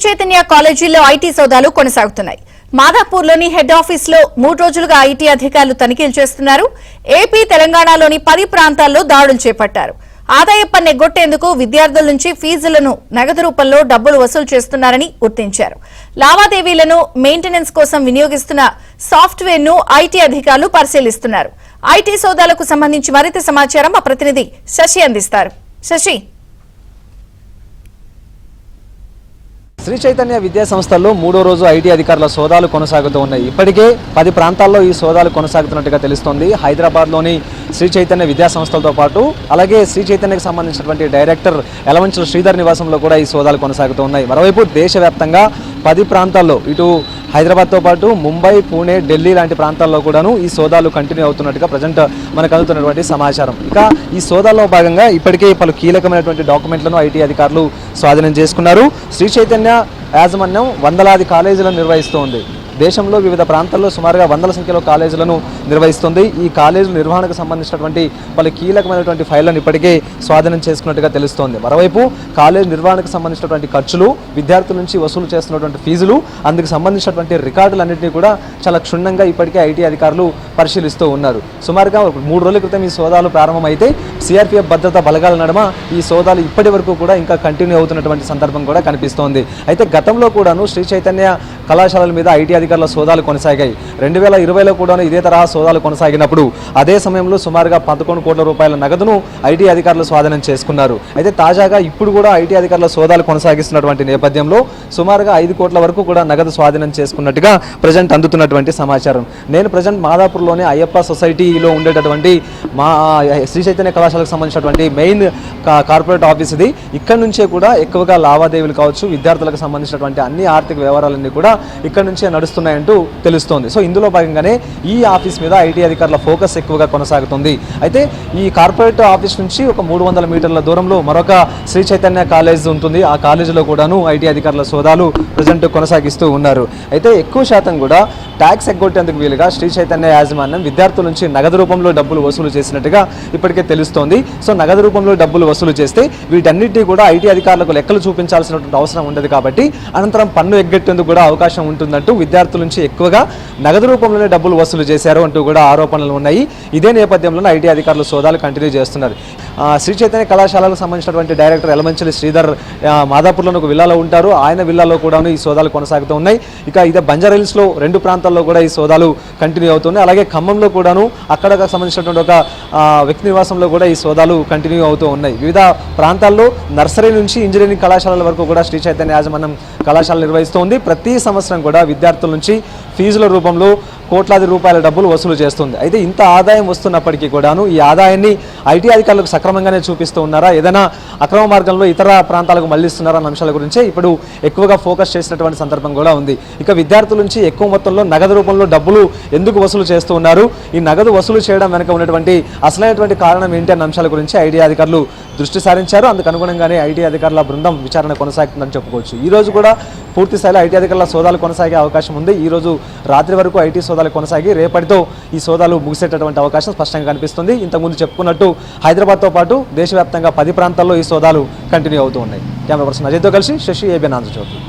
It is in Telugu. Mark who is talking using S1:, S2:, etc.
S1: చైతన్య కాలేజీలో ఐటీ సోదాలు కొనసాగుతున్నాయి. మాదాపూర్లోని హెడ్ ఆఫీసులో 3 రోజులుగా ఐటీ అధికారులు తనిఖీలు చేస్తున్నారు. ఏపీ, తెలంగాణలోని 10 ప్రాంతాల్లో దాడులు చేపట్టారు. ఆదాయ పన్ను ఎగ్గొట్టేందుకు విద్యార్థుల నుంచి ఫీజులను నగదు రూపంలో డబ్బులు వసూలు చేస్తున్నారని గుర్తించారు. లావాదేవీలను మెయింటెనెన్స్ కోసం వినియోగిస్తున్న సాఫ్ట్వేర్ ను ఐటీ అధికారులు పరిశీలిస్తున్నారు. ఐటీ సోదాలకు సంబంధించి మరింత సమాచారం మా ప్రతినిధి శశి అందిస్తారు. శశి,
S2: శ్రీ చైతన్య విద్యా సంస్థల్లో 3వ రోజు ఐటీ అధికారుల సోదాలు కొనసాగుతూ ఉన్నాయి. ఇప్పటికే 10 ప్రాంతాల్లో ఈ సోదాలు కొనసాగుతున్నట్టుగా తెలుస్తోంది. హైదరాబాద్లోని శ్రీ చైతన్య విద్యా సంస్థలతో పాటు అలాగే శ్రీ చైతన్యకు సంబంధించినటువంటి డైరెక్టర్ యలమంచిలి శ్రీధర్ నివాసంలో కూడా ఈ సోదాలు కొనసాగుతూ ఉన్నాయి. మరోవైపు దేశవ్యాప్తంగా 10 ప్రాంతాల్లో ఇటు హైదరాబాద్తో పాటు ముంబై, పూణే, ఢిల్లీ లాంటి ప్రాంతాల్లో కూడాను ఈ సోదాలు కంటిన్యూ అవుతున్నట్టుగా ప్రజెంట్ మనకు అందుతున్నటువంటి సమాచారం. ఇక ఈ సోదాల్లో భాగంగా ఇప్పటికే పలు కీలకమైనటువంటి డాక్యుమెంట్లను ఐటీ అధికారులు స్వాధీనం చేసుకున్నారు. శ్రీ చైతన్య యాజమాన్యం వందలాది కాలేజీలను నిర్వహిస్తోంది. దేశంలో వివిధ ప్రాంతాల్లో సుమారుగా వందల సంఖ్యలో కాలేజీలను నిర్వహిస్తుంది. ఈ కాలేజీల నిర్వహణకు సంబంధించినటువంటి పలు కీలకమైనటువంటి ఫైళ్లను ఇప్పటికే స్వాధీనం చేసుకున్నట్టుగా తెలుస్తోంది. మరోవైపు కాలేజ్ నిర్వహణకు సంబంధించినటువంటి ఖర్చులు, విద్యార్థుల నుంచి వసూలు చేస్తున్నటువంటి ఫీజులు, అందుకు సంబంధించినటువంటి రికార్డులన్నింటినీ కూడా చాలా క్షుణ్ణంగా ఇప్పటికే ఐటీ అధికారులు పరిశీలిస్తూ ఉన్నారు. సుమారుగా 3 రోజుల క్రితం ఈ సోదాలు ప్రారంభమైతే సిఆర్పీఎఫ్ భద్రతా బలగాల నడుమ ఈ సోదాలు ఇప్పటి వరకు కూడా ఇంకా కంటిన్యూ అవుతున్నటువంటి సందర్భం కూడా కనిపిస్తోంది. అయితే గతంలో కూడాను శ్రీ చైతన్య కళాశాలల మీద ఐటీ అధికారుల సోదాలు కొనసాగాయి. 2020లో కూడా ఇదే తరహా సోదాలు కొనసాగినప్పుడు అదే సమయంలో సుమారుగా 11 కోట్ల రూపాయల నగదును ఐటీ అధికారులు స్వాధీనం చేసుకున్నారు. అయితే తాజాగా ఇప్పుడు కూడా ఐటీ అధికారుల సోదాలు కొనసాగిస్తున్నటువంటి నేపథ్యంలో సుమారుగా 5 కోట్ల వరకు కూడా నగదు స్వాధీనం చేసుకున్నట్టుగా ప్రజెంట్ అందుతున్నటువంటి సమాచారం. నేను ప్రజెంట్ మాదాపూర్లోని అయ్యప్ప సొసైటీలో ఉండేటటువంటి మా శ్రీ చైతన్య కళాశాలకు సంబంధించినటువంటి మెయిన్ కార్పొరేట్ ఆఫీస్ ఇది. ఇక్కడ నుంచే కూడా ఎక్కువగా లావాదేవీలు కావచ్చు, విద్యార్థులకు సంబంధించినటువంటి అన్ని ఆర్థిక వ్యవహారాలన్నీ కూడా ఇక్కడ నుంచే నడుస్తున్నాయంటూ తెలుస్తోంది. సో ఇందులో భాగంగానే ఈ ఆఫీస్ మీద ఐటీ అధికారుల ఫోకస్ ఎక్కువగా కొనసాగుతుంది. అయితే ఈ కార్పొరేట్ ఆఫీస్ నుంచి ఒక 300 మీటర్ల దూరంలో మరొక శ్రీ చైతన్య కాలేజ్ ఉంటుంది. ఆ కాలేజీలో కూడాను ఐటీ అధికారుల సోదాలు ప్రజెంట్ కొనసాగిస్తూ ఉన్నారు. అయితే ఎక్కువ శాతం కూడా ట్యాక్స్ ఎగ్గొట్టేందుకు వీలుగా శ్రీ చైతన్య యాజమాన్యం విద్యార్థుల నుంచి నగదు రూపంలో డబ్బులు వసూలు చేసినట్టుగా ఇప్పటికే తెలుస్తోంది. సో నగదు రూపంలో డబ్బులు వసూలు చేస్తే వీటన్నిటినీ కూడా ఐటీ అధికారులకు లెక్కలు చూపించాల్సినటువంటి అవసరం ఉండదు కాబట్టి అనంతరం పన్ను ఎగ్గొట్టేందుకు కూడా అవకాశం ఉంటుందంటూ విద్యార్థుల నుంచి ఎక్కువగా నగదు రూపంలోనే డబ్బులు వసూలు చేశారు అంటూ కూడా ఆరోపణలు ఉన్నాయి. ఇదే నేపథ్యంలో ఐటీ అధికారులు సోదాలు కంటిన్యూ చేస్తున్నారు. శ్రీ చైతన్య కళాశాలకు సంబంధించినటువంటి డైరెక్టర్ యలమంచిలి శ్రీధర్ మాదాపూర్లో ఒక విల్లాలో ఉంటారు. ఆయన విల్లాలో కూడా ఈ సోదాలు కొనసాగుతూ ఉన్నాయి. ఇక ఇదే బంజారా హిల్స్లో 2 ప్రాంతాల్లో కూడా ఈ సోదాలు కంటిన్యూ అవుతున్నాయి. అలాగే ఖమ్మంలో కూడాను అక్కడ సంబంధించినటువంటి ఒక వ్యక్తి నివాసంలో కూడా ఈ సోదాలు కంటిన్యూ అవుతూ ఉన్నాయి. వివిధ ప్రాంతాల్లో నర్సరీ నుంచి ఇంజనీరింగ్ కళాశాలల వరకు కూడా శ్రీ చైతన్య యాజమాన్యం కళాశాల నిర్వహిస్తోంది. ప్రతి సంవత్సరం కూడా విద్యార్థుల నుంచి ఫీజుల రూపంలో కోట్లాది రూపాయల డబ్బులు వసూలు చేస్తుంది. అయితే ఇంత ఆదాయం వస్తున్నప్పటికీ కూడాను ఈ ఆదాయాన్ని ఐటీ అధికారులకు సక్రమంగానే చూపిస్తూ ఉన్నారా, ఏదైనా అక్రమ మార్గంలో ఇతర ప్రాంతాలకు మళ్లిస్తున్నారా అన్న అంశాల గురించే ఇప్పుడు ఎక్కువగా ఫోకస్ చేసినటువంటి సందర్భం కూడా ఉంది. ఇక విద్యార్థుల నుంచి ఎక్కువ మొత్తంలో నగదు రూపంలో డబ్బులు ఎందుకు వసూలు చేస్తూ ఉన్నారు, ఈ నగదు వసూలు చేయడం వెనుక ఉన్నటువంటి అసలైనటువంటి కారణం ఏంటి అన్న అంశాల గురించి ఐటీ అధికారులు దృష్టి సారించారు. అందుకు అనుగుణంగానే ఐటీ అధికారుల బృందం విచారణ కొనసాగుతుందని చెప్పుకోవచ్చు. ఈ రోజు కూడా పూర్తి స్థాయిలో ఐటీ అధికారుల సోదాలు కొనసాగే అవకాశం ఉంది. ఈ రోజు రాత్రి వరకు ఐటీ సోదాలు కొనసాగి రేపటితో ఈ సోదాలు ముగిసేటటువంటి అవకాశం స్పష్టంగా కనిపిస్తుంది. ఇంతకుముందు చెప్పుకున్నట్టు హైదరాబాద్తో పాటు దేశవ్యాప్తంగా 10 ప్రాంతాల్లో ఈ సోదాలు కంటిన్యూ అవుతూ ఉన్నాయి. కెమెరా పర్సన్ అజయ్తో కలిసి శశి, ఏబిఎన్ ఆంధ్రజ్యోతి.